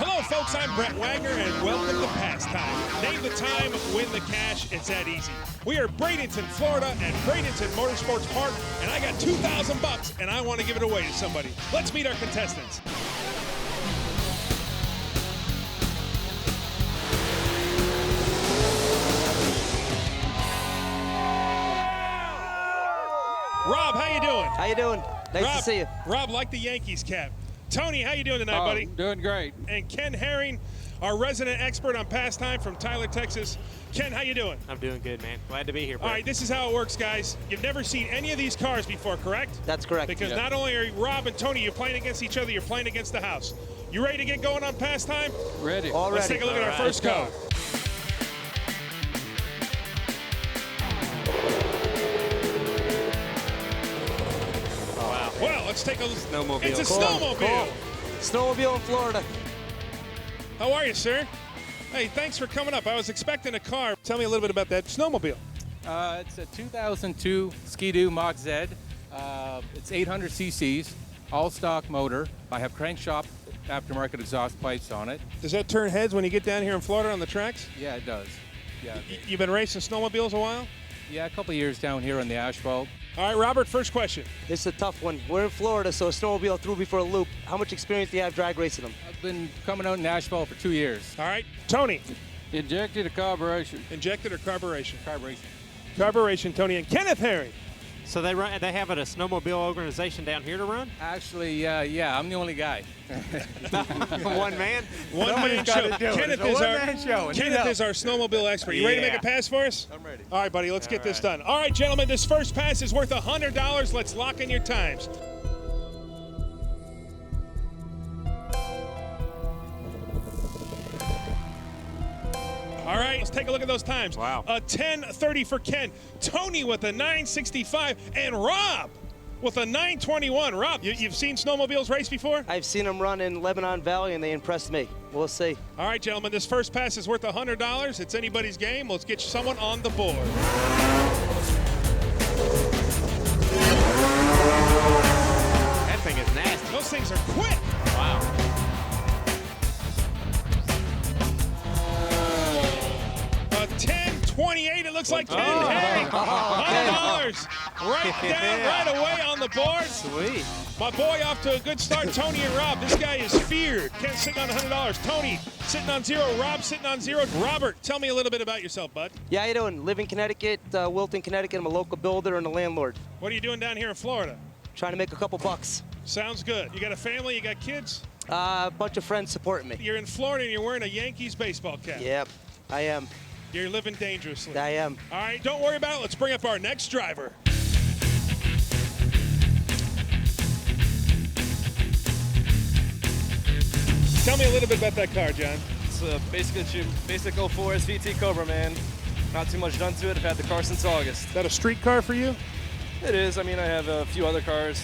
Hello, folks. I'm Brett Wagner, and welcome to Pastime. Name the time, win the cash. It's that easy. We are Bradenton, Florida, at Bradenton Motorsports Park, and I got $2,000, and I want to give it away to somebody. Let's meet our contestants. Rob, how you doing? How you doing? Nice to see you. Rob, like the Yankees cap. Tony, how you doing tonight, buddy? Doing great. And Ken Herring, our resident expert on Pastime from Tyler, Texas. Ken, how you doing? I'm doing good, man. Glad to be here, bro. All right, this is how it works, guys. You've never seen any of these cars before, correct? That's correct. Because not only are Rob and Tony, you're playing against each other, you're playing against the house. You ready to get going on Pastime? Ready. All Let's ready. take a look at our first car. Well, let's take a look. Snowmobile. It's a snowmobile. Cool. Snowmobile in Florida. How are you, sir? Hey, thanks for coming up. I was expecting a car. Tell me a little bit about that snowmobile. It's a 2002 Ski-Doo Mach Z. It's 800 cc's, all-stock motor. I have crankshaft aftermarket exhaust pipes on it. Does that turn heads when you get down here in Florida on the tracks? Yeah, it does. Yeah. You've been racing snowmobiles a while? Yeah, a couple of years down here on the asphalt. All right, Robert, first question. This is a tough one. We're in Florida, so a snowmobile threw before a loop. How much experience do you have drag racing them? I've been coming out in asphalt for 2 years. All right, Tony. Injected a carburation. Injected or carburation? Carburation. Carburation, Tony. And Kenneth Herring. So they have a snowmobile organization down here to run? Actually, yeah, I'm the only guy. One man? One man show. Kenneth is our snowmobile expert. You ready to make a pass for us? I'm ready. All right, buddy, let's get this done. All right, gentlemen, this first pass is worth $100. Let's lock in your times. All right, let's take a look at those times. Wow. A 10:30 for Ken. Tony with a 9:65, and Rob with a 9:21. Rob, you've seen snowmobiles race before? I've seen them run in Lebanon Valley, and they impressed me. We'll see. All right, gentlemen, this first pass is worth $100. It's anybody's game. Let's get someone on the board. That thing is nasty. Those things are quick. Wow. A 10:28. It looks like Ken Herring. $100 right down right away on the board. Sweet. My boy off to a good start, Tony and Rob. This guy is feared. Ken's sitting on $100. Tony sitting on 0. Rob sitting on 0. Robert, tell me a little bit about yourself, bud. Yeah, how you doing? Live in Connecticut, Wilton, Connecticut. I'm a local builder and a landlord. What are you doing down here in Florida? Trying to make a couple bucks. Sounds good. You got a family? You got kids? A bunch of friends supporting me. You're in Florida and you're wearing a Yankees baseball cap. Yep, I am. You're living dangerously. I am. All right, don't worry about it. Let's bring up our next driver. Tell me a little bit about that car, John. It's a basic 04 SVT Cobra, man. Not too much done to it. I've had the car since August. Is that a street car for you? It is. I mean, I have a few other cars.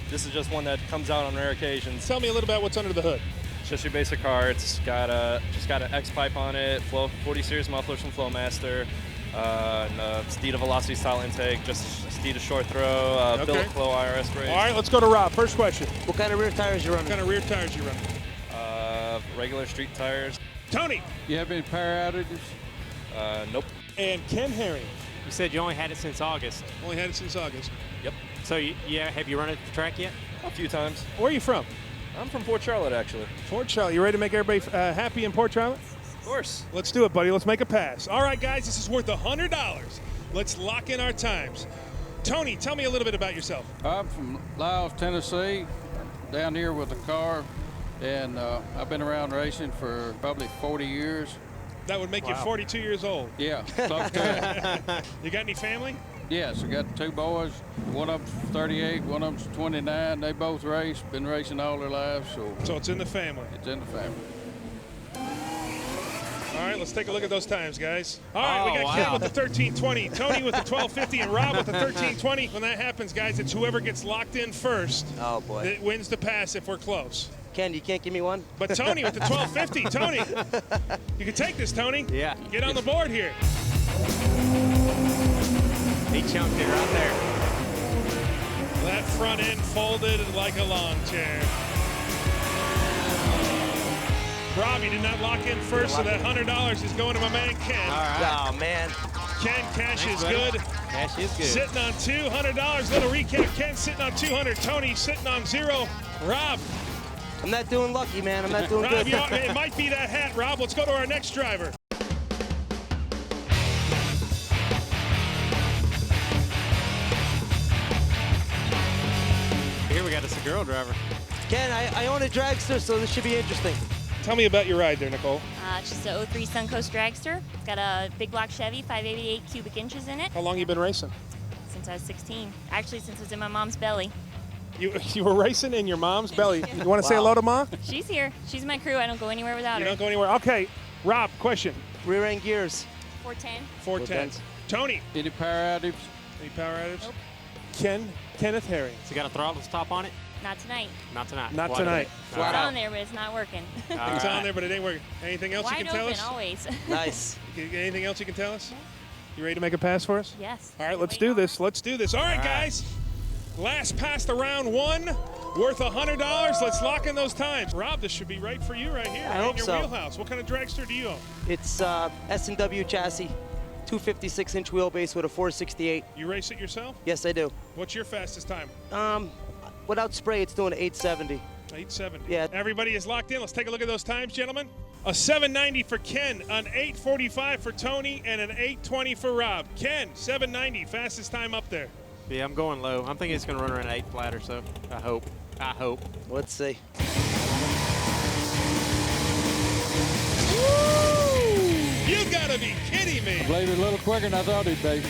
This is just one that comes out on rare occasions. Tell me a little about what's under the hood. It's just your basic car. It's got an X pipe on it, 40 series mufflers from Flowmaster, and Steeda Velocity style intake, just Steeda short throw, billet flow IRS brakes. All right, let's go to Rob. First question. What kind of rear tires you running? What kind of rear tires you running? Regular street tires. Tony. You have any power outages? Nope. And Ken Herring. You said you only had it since August. Only had it since August. Yep. So have you run it at the track yet? A few times. Where are you from? I'm from Port Charlotte, actually. Port Charlotte. You ready to make everybody happy in Port Charlotte? Of course. Let's do it, buddy. Let's make a pass. All right, guys, this is worth $100. Let's lock in our times. Tony, tell me a little bit about yourself. I'm from Lyles, Tennessee, down here with a car, and I've been around racing for probably 40 years. That would make you 42 years old. Yeah, close to it. You got any family? Yes, I got 2 boys. One of them's 38, one of them's 29. They both race, been racing all their lives, So it's in the family. It's in the family. All right, let's take a look at those times, guys. All right, we got Ken with the 1320, Tony with the 1250, and Rob with the 1320. When that happens, guys, it's whoever gets locked in first Oh, boy. that wins the pass if we're close. Ken, you can't give me one? But Tony with the 1250, Tony, you can take this, Tony. Yeah. Get on the board here. He chunked it right there. That front end folded like a lawn chair. Rob, you did not lock in first, so that $100 is going to my man Ken. All right. Oh, man. Ken, cash Thanks, is buddy. good. Cash is good. Sitting on $200. Little recap. Ken sitting on 200. Tony sitting on 0. Rob. I'm not doing lucky, man. I'm not doing Rob, good. it might be that hat. Rob, let's go to our next driver. Here we got us a girl driver. Ken, I own a dragster, so this should be interesting. Tell me about your ride there, Nicole. It's just a 03 Suncoast Dragster. It's got a big block Chevy, 588 cubic inches in it. How long you been racing? Since I was 16. Actually, since I was in my mom's belly. You were racing in your mom's belly. You want to say hello to Mom? She's here. She's my crew. I don't go anywhere without You her. don't go anywhere. Okay, Rob, question. Rear end gears. 410. 410. Tony, Any power outages? any power outages? Nope. Kenneth Herring. So you got a throttle stop on it? Not tonight. Not tonight. Not Why tonight. All It's right. on there, but it's not working. All It's right. on there, but it ain't working. Anything else you Wide can tell open us? always. Nice. Anything else you can tell us? You ready to make a pass for us? Yes. All right, let's do this. Let's do this. All right, guys. Last pass to round 1, worth $100. Let's lock in those times. Rob, this should be right for you right here. I in hope your so. wheelhouse. What kind of dragster do you own? It's S&W chassis, 256-inch wheelbase with a 468. You race it yourself? Yes, I do. What's your fastest time? Without spray, it's doing 870. 870. Yeah. Everybody is locked in. Let's take a look at those times, gentlemen. A 790 for Ken, an 845 for Tony, and an 820 for Rob. Ken, 790, fastest time up there. Yeah, I'm going low. I'm thinking it's going to run around 8 flat or so. I hope. Let's see. You gotta be kidding me. I believe it a little quicker than I thought he'd be.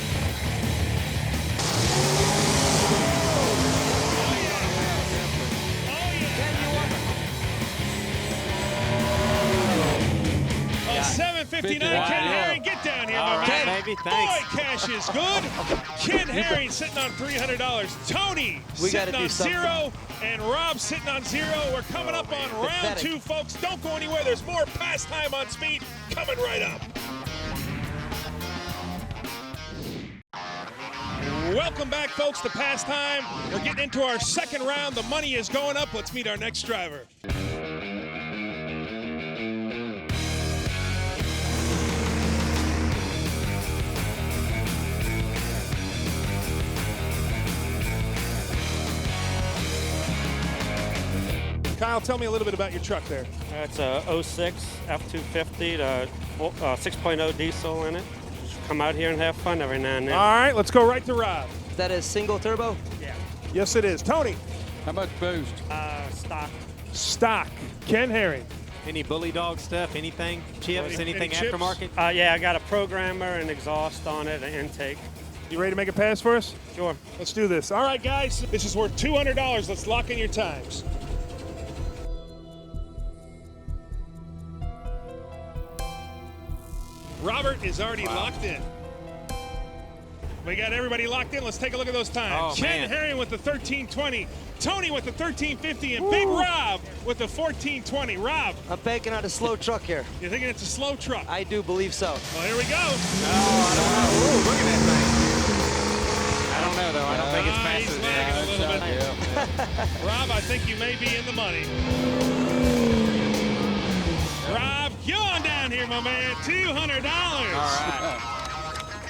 A 759, Ken Herring, get down here, All my right, man. baby, Boy, thanks. cash is good. Ken Herring sitting on $300. Tony We gotta sitting do on something. 0, and Rob sitting on 0. We're coming up on round Pathetic. 2, folks. Don't go anywhere. There's more pastime on speed coming right up. Welcome back, folks, to Pastime. We're getting into our second round. The money is going up. Let's meet our next driver. Kyle, tell me a little bit about your truck there. It's a 06 F250, 6.0 diesel in it. Just come out here and have fun every now and then. All right, let's go right to Rob. Is that a single turbo? Yeah. Yes, it is. Tony. How much boost? Stock. Stock. Ken Herring. Any bully dog stuff? Anything? Chips? Any Anything chips? aftermarket? Yeah, I got a programmer and exhaust on it, an intake. You ready to make a pass for us? Sure. Let's do this. All right, guys. This is worth $200. Let's lock in your times. Robert is already locked in. We got everybody locked in. Let's take a look at those times. Oh, Ken man. Herring with the 1320. Tony with the 1350. And Big Rob with the 1420. Rob, I'm banking on a slow truck here. you're thinking it's a slow truck. I do believe so. Well, here we go. Ooh, look at that thing. I don't know, though. I don't think it's fast He's as lagging a that. little bit. Yeah. Rob, I think you may be in the money. Rob, you on down here, my man. $200. All right.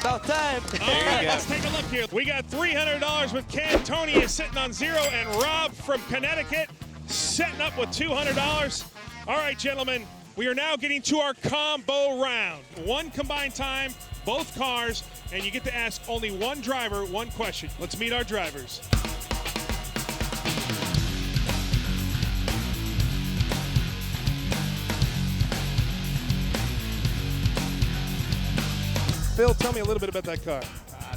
About time. All right, let's take a look here. We got $300 with Ken. Tony is sitting on 0, and Rob from Connecticut setting up with $200. All right, gentlemen, we are now getting to our combo round. One combined time, both cars, and you get to ask only one driver one question. Let's meet our drivers. Phil, tell me a little bit about that car.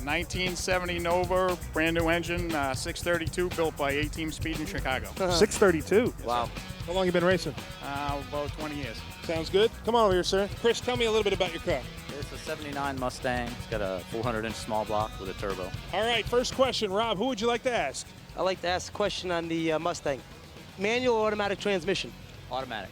1970 Nova, brand new engine, 632, built by A-Team Speed in Chicago. 632. Wow. How long you been racing? About 20 years. Sounds good. Come on over here, sir. Chris, tell me a little bit about your car. It's a 79 Mustang. It's got a 400-inch small block with a turbo. All right, first question, Rob. Who would you like to ask? I'd like to ask a question on the Mustang. Manual or automatic transmission? Automatic.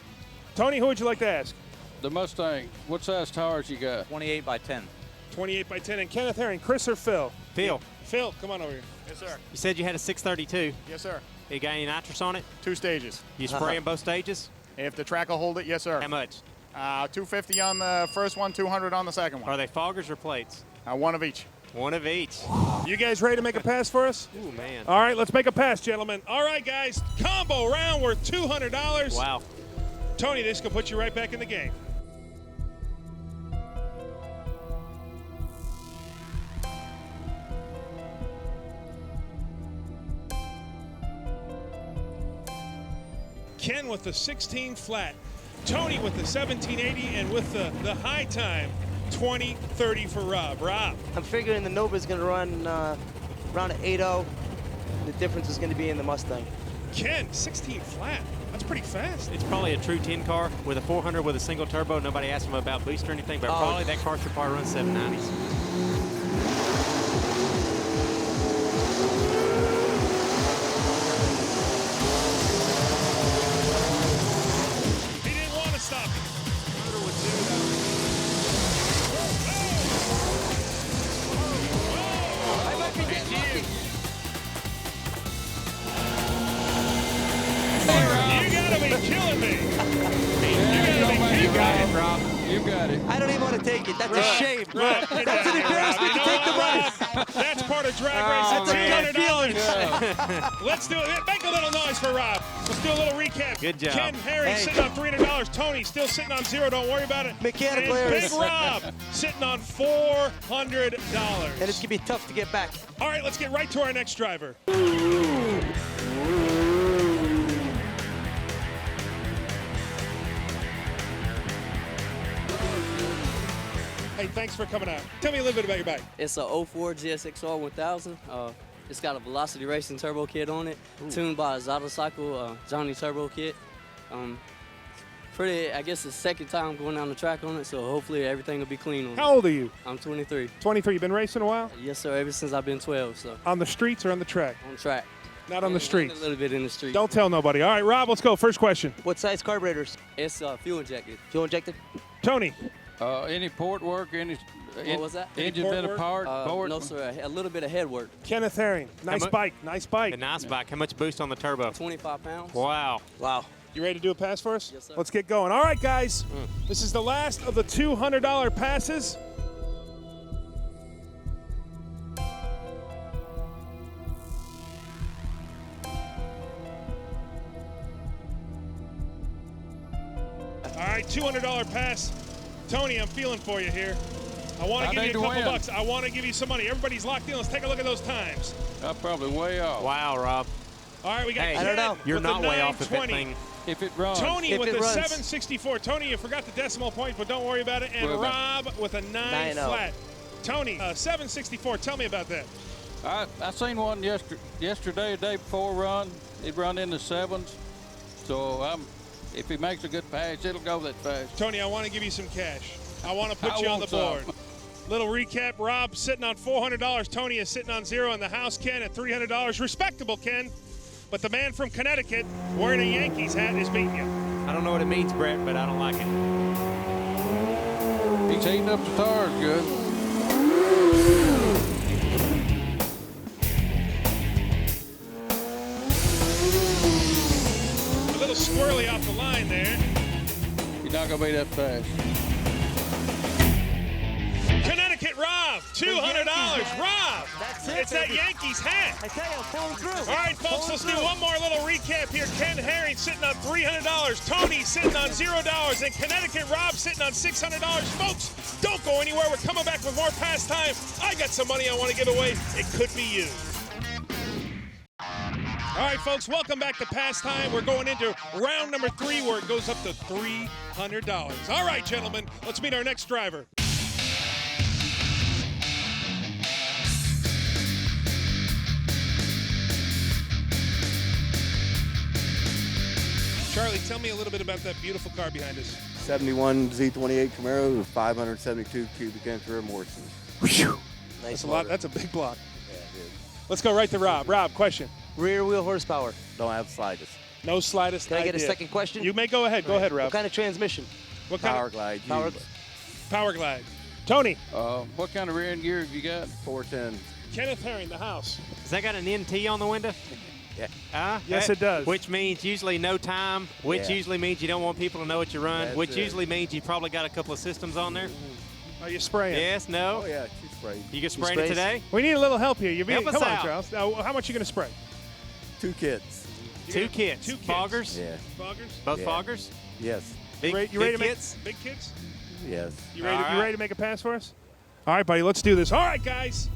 Tony, who would you like to ask? The Mustang, what size tires you got? 28 by 10. 28 by 10. And Kenneth Herring, Chris or Phil? Phil, Phil, come on over here. Yes, sir. you said you had a 632. Yes, sir. You got any nitrous on it? 2 stages. You spray in both stages? If the track will hold it, yes, sir. How much? 250 on the first one, 200 on the second one. Are they foggers or plates? One of each. One of each. You guys ready to make a pass for us? Ooh, man. All right, let's make a pass, gentlemen. All right, guys, combo round worth $200. Wow. Tony, this can put you right back in the game. Ken with the 16 flat. Tony with the 1780 and with the high time, 2030 for Rob. Rob. I'm figuring the Nova's going to run around an 8.0. The difference is going to be in the Mustang. Ken, 16 flat. That's pretty fast. It's probably a true 10 car with a 400 with a single turbo. Nobody asked him about boost or anything, but probably that car should probably run 790s. He didn't want to stop it. You gotta be killing me. You got it, Rob. You got it. I don't even want to take it. That's a shame. Rob, get That's down an here, Rob. embarrassment to You know take the what, money. Rob? That's part of drag racing. That's a good $200. Let's do it. Make a little noise for Rob. Let's do a little recap. Good job. Ken Harry sitting on $300. Tony still sitting on zero. Don't worry about it. Mechanical and errors. Big Rob sitting on $400. And it's going to be tough to get back. All right, let's get right to our next driver. Hey, thanks for coming out. Tell me a little bit about your bike. It's a 04 GSXR 1000. It's got a Velocity Racing turbo kit on it, tuned by a Zytocycle Johnny turbo kit. Pretty, I guess it's the second time going down the track on it, so hopefully everything will be clean on it. How old are you? I'm 23. 23. You been racing a while? Yes, sir, ever since I've been 12, so. On the streets or on the track? On track. Not on the streets. A little bit in the street. Don't tell nobody. All right, Rob, let's go. First question. What size carburetors? It's fuel injected. Fuel injected? Tony. Any port work, What was that? engine port bit work? apart, port? No, sir, a little bit of head work. Kenneth Herring. Nice bike. Nice bike. A nice bike. How much boost on the turbo? 25 pounds. Wow. Wow. You ready to do a pass for us? Yes, sir. Let's get going. All right, guys. This is the last of the $200 passes. All right, $200 pass. Tony, I'm feeling for you here. I want to give you a couple bucks. I want to give you some money. Everybody's locked in. Let's take a look at those times. I'm probably way off. Wow, Rob. All right, we got Hey, Ken I don't know. You're with not the way off with that 920. thing. If it runs. Tony If with it the runs. 764. Tony, you forgot the decimal point, but don't worry about it. And Worry Rob about with a 9 9-0. flat. Tony, 764. Tell me about that. I seen one yesterday, day before run. It run in the 7s. So if he makes a good pass, it'll go that fast. Tony, I want to give you some cash. I want to put I you on the want board. Little recap, Rob sitting on $400. Tony is sitting on zero in the house. Ken at $300. Respectable, Ken. But the man from Connecticut wearing a Yankees hat is beating you. I don't know what it means, Brett, but I don't like it. He's heating up the tires good. A little squirrely off the line there. He's not going to be that fast. Connecticut Rob, $200. Rob, That's it, it's that baby. Yankees hat. I tell you, I'm pulling through. All right, folks, let's do one more little recap here. Ken Herring sitting on $300. Tony sitting on $0. And Connecticut Rob sitting on $600. Folks, don't go anywhere. We're coming back with more pastime. I got some money I want to give away. It could be you. All right, folks, welcome back to Pastime. We're going into round number 3 where it goes up to $300. All right, gentlemen, let's meet our next driver. Charlie, tell me a little bit about that beautiful car behind us. 71 Z28 Camaro with 572 cubic inch rear Morrison. Nice That's a motor. lot. That's a big block. Yeah, it is. Let's go right to Rob. Rob, question. Rear wheel horsepower. Don't have the slightest. No slightest Can I idea. get a second question? You may go ahead. Go ahead, Rob. What kind of transmission? What kind Power of Glide. Power used. Power Glide? Tony. What kind of rear end gear have you got? 410. Kenneth Herring, the house. Has that got an NT on the window? Yes, it does. Which means usually no time, which usually means you don't want people to know what you run, which usually means you probably got a couple of systems on there. Are you spraying? Yes, no. Oh, yeah, she sprayed. You get sprayed it today? We need a little help here. Help us Come on, out. Charles. Now, how much are you going to spray? 2 kits. Two kits. Foggers? Yeah. Foggers? Both foggers? Yes. Big, You ready big to kits? Big kits? Yes. You ready to make a pass for us? All right, buddy, let's do this. All right, guys.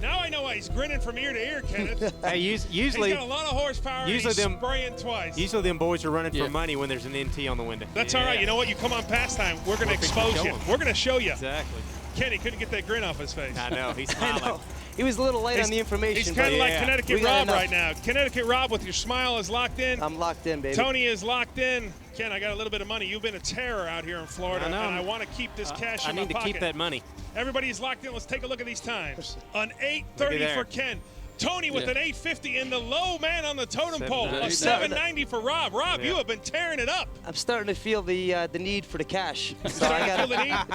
Now I know why he's grinning from ear to ear, Kenneth. Hey, usually he's got a lot of horsepower. Usually and he's spraying twice. Usually them boys are running for money when there's an NT on the window. That's all right. You know what? You come on pastime. We're going to expose you. We're going to show you. Exactly. Kenny couldn't get that grin off his face. I know. He's smiling. He was a little late on the information. He's kind of like Connecticut Rob right now. Connecticut Rob with your smile is locked in. I'm locked in, baby. Tony is locked in. Ken, I got a little bit of money. You've been a terror out here in Florida, I know. and I want to keep this cash in my I need to pocket. keep that money. Everybody's locked in. Let's take a look at these times. An 8:30 for Ken. Tony with an 8:50 and the low man on the totem pole. A 7:90 for Rob. Rob, you have been tearing it up. I'm starting to feel the need for the cash. So I got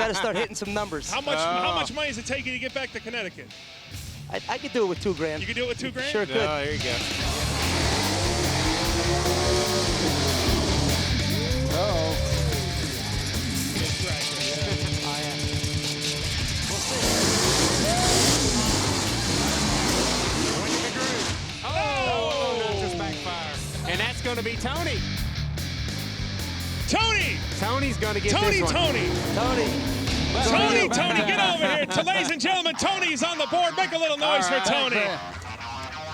to start hitting some numbers. How much money is it taking to get back to Connecticut? I could do it with $2 grand. You could do it with $2 grand? Sure could. Oh, there you go. And that's going to be Tony. Tony's going to get this one. Tony, get over here. Ladies and gentlemen, Tony's on the board. Make a little noise for Tony.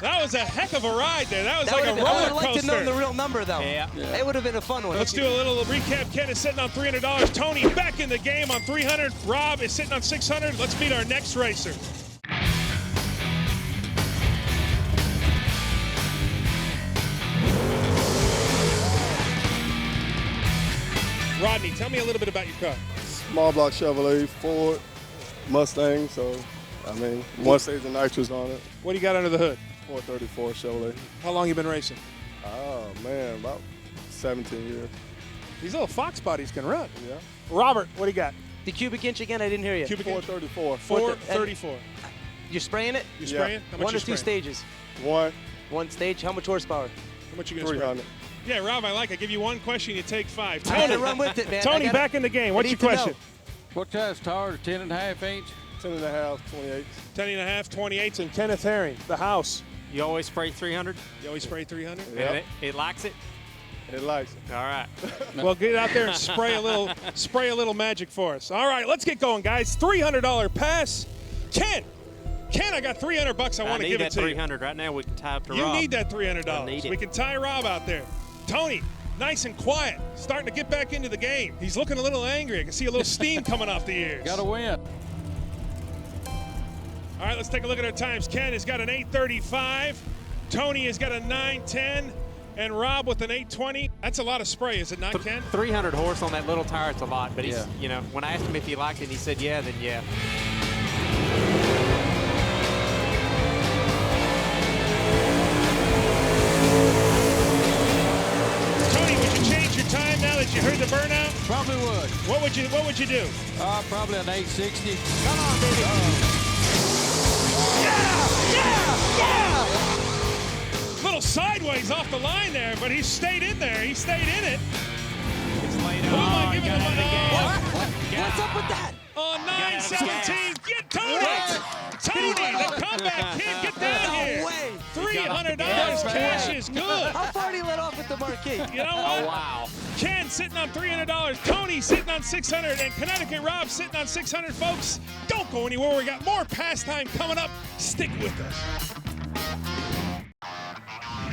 That was a heck of a ride there. That was like a roller coaster. I would like to know the real number, though. Yeah. It would have been a fun one. Let's do a little recap. Ken is sitting on $300. Tony back in the game on $300. Rob is sitting on $600. Let's meet our next racer. Rodney, tell me a little bit about your car. Small block Chevrolet, Ford, Mustang, so, I mean, one stage of nitrous on it. What do you got under the hood? 434 Chevrolet. How long you been racing? Oh, man, about 17 years. These little Fox bodies can run. Yeah. Robert, what do you got? The cubic inch again, I didn't hear you. Cubic 434. 434. You're spraying it? You're spraying? How much 1 or 2 stages? One stage. How much horsepower? How much you going to spray? 300. Yeah, Rob, I like it. I give you one question, you take 5. I gotta run with it, man. Tony, back in the game. What's your question? What size tires? 10.5 inch? 10.5, 28. 10.5, 28s, and Kenneth Herring, the house. You always spray 300? You always spray 300? Yeah. It likes it? It likes it. All right. Well, get out there and spray a little magic for us. All right, let's get going, guys. $300 pass. Ken, I got $300 I want to give it to you. I need that $300 right now. We can tie up to Rob. You need that $300. I need it. We can tie Rob out there. Tony, nice and quiet, starting to get back into the game. He's looking a little angry. I can see a little steam coming off the ears. Got to win. All right, let's take a look at our times. Ken has got an 8:35. Tony has got a 9:10. And Rob with an 8:20. That's a lot of spray, is it not, Ken? 300 horse on that little tire, it's a lot. But he's, you know, when I asked him if he liked it, he said yeah, then yeah. Tony, would you change your time now that you heard the burnout? Probably would. What would you do? Probably an 860. Come on, baby. Yeah! Little sideways off the line there, but he stayed in there. He stayed in it. It's late Who am I giving the What's up with that? On 9:17, get Tony! Tony, the comeback kid, get down here! $300 cash is good. How far did he let off at the marquee? You know what? Oh, wow. Ken sitting on $300, Tony sitting on $600, and Connecticut Rob sitting on $600, folks. Don't go anywhere. We got more pastime coming up. Stick with us.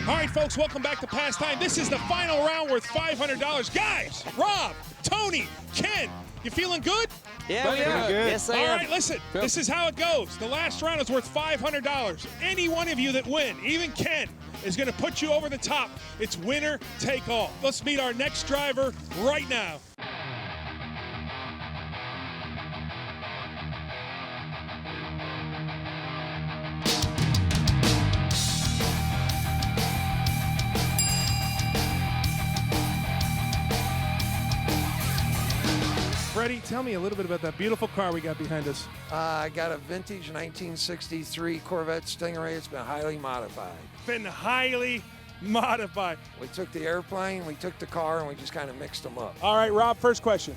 All right, folks, welcome back to Pastime. This is the final round worth $500. Guys, Rob, Tony, Ken, you feeling good? Yeah, we are. Yes, I am. All right, listen, this is how it goes. The last round is worth $500. Any one of you that win, even Ken, is going to put you over the top. It's winner take all. Let's meet our next driver right now. Freddie, tell me a little bit about that beautiful car we got behind us. I got a vintage 1963 Corvette Stingray. It's been highly modified. Been highly modified. We took the airplane, we took the car, and we just kind of mixed them up. All right, Rob, first question.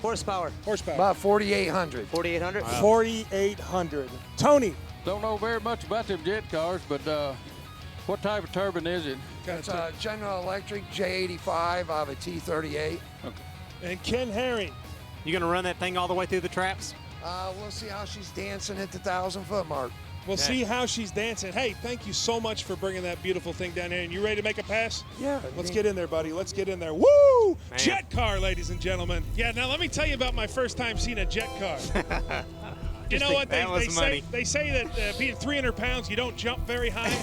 Horsepower. Horsepower. About 4,800. 4,800? Wow. 4,800. Tony. Don't know very much about them jet cars, but what type of turbine is it? It's a General Electric J85 out of a T38. Okay. And Ken Herring. You gonna run that thing all the way through the traps? We'll see how she's dancing at the 1,000-foot mark. We'll see how she's dancing. Hey, thank you so much for bringing that beautiful thing down here. And you ready to make a pass? Yeah. Let's get in there, buddy. Let's get in there. Woo! Man. Jet car, ladies and gentlemen. Yeah, now let me tell you about my first time seeing a jet car. You know what? They say that being 300 pounds, you don't jump very high.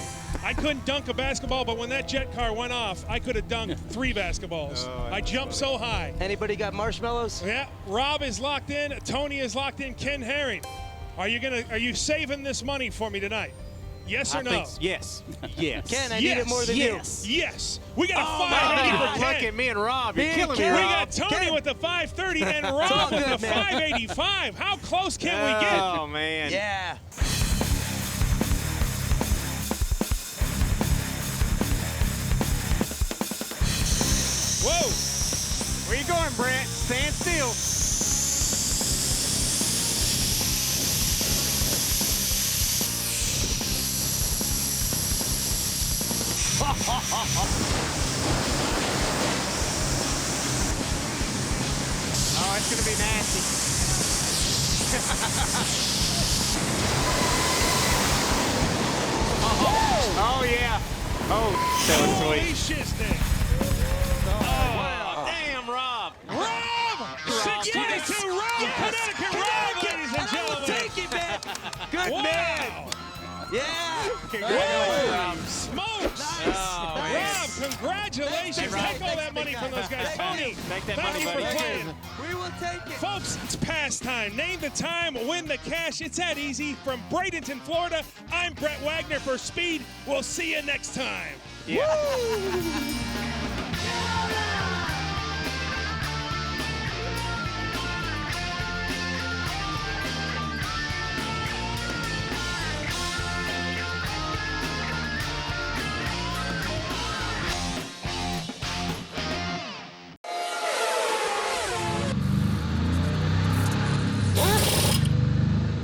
I couldn't dunk a basketball, but when that jet car went off, I could have dunked 3 basketballs. I jumped so high. Anybody got marshmallows? Yeah, Rob is locked in. Tony is locked in. Ken Herring, are you saving this money for me tonight? Yes or no? Yes. Yes. Ken, I need it more than you. Yes. We got a Oh, 580 for Ken. look at me and Rob. You're killing me, We Rob. got Tony with the 530 and Rob with the 585. How close can we get? Oh, man. Yeah. Whoa. Where you going, Brent? Stand still. Oh, it's gonna be nasty. Oh yeah. Oh, that was Holy sweet. shiznit. Oh, damn, Rob. Rob! 622 Rob, Connecticut Rob, ladies and gentlemen. Take it, man. Good Wow. man. Yeah. Holy smokes. Nice. Oh, man. Rob, congratulations. Take all that money from those guys. Tony, Take that thank money, you for buddy. playing. We will take it. Folks, it's past time. Name the time, win the cash. It's that easy. From Bradenton, Florida, I'm Brett Wagner for Speed. We'll see you next time. Yeah.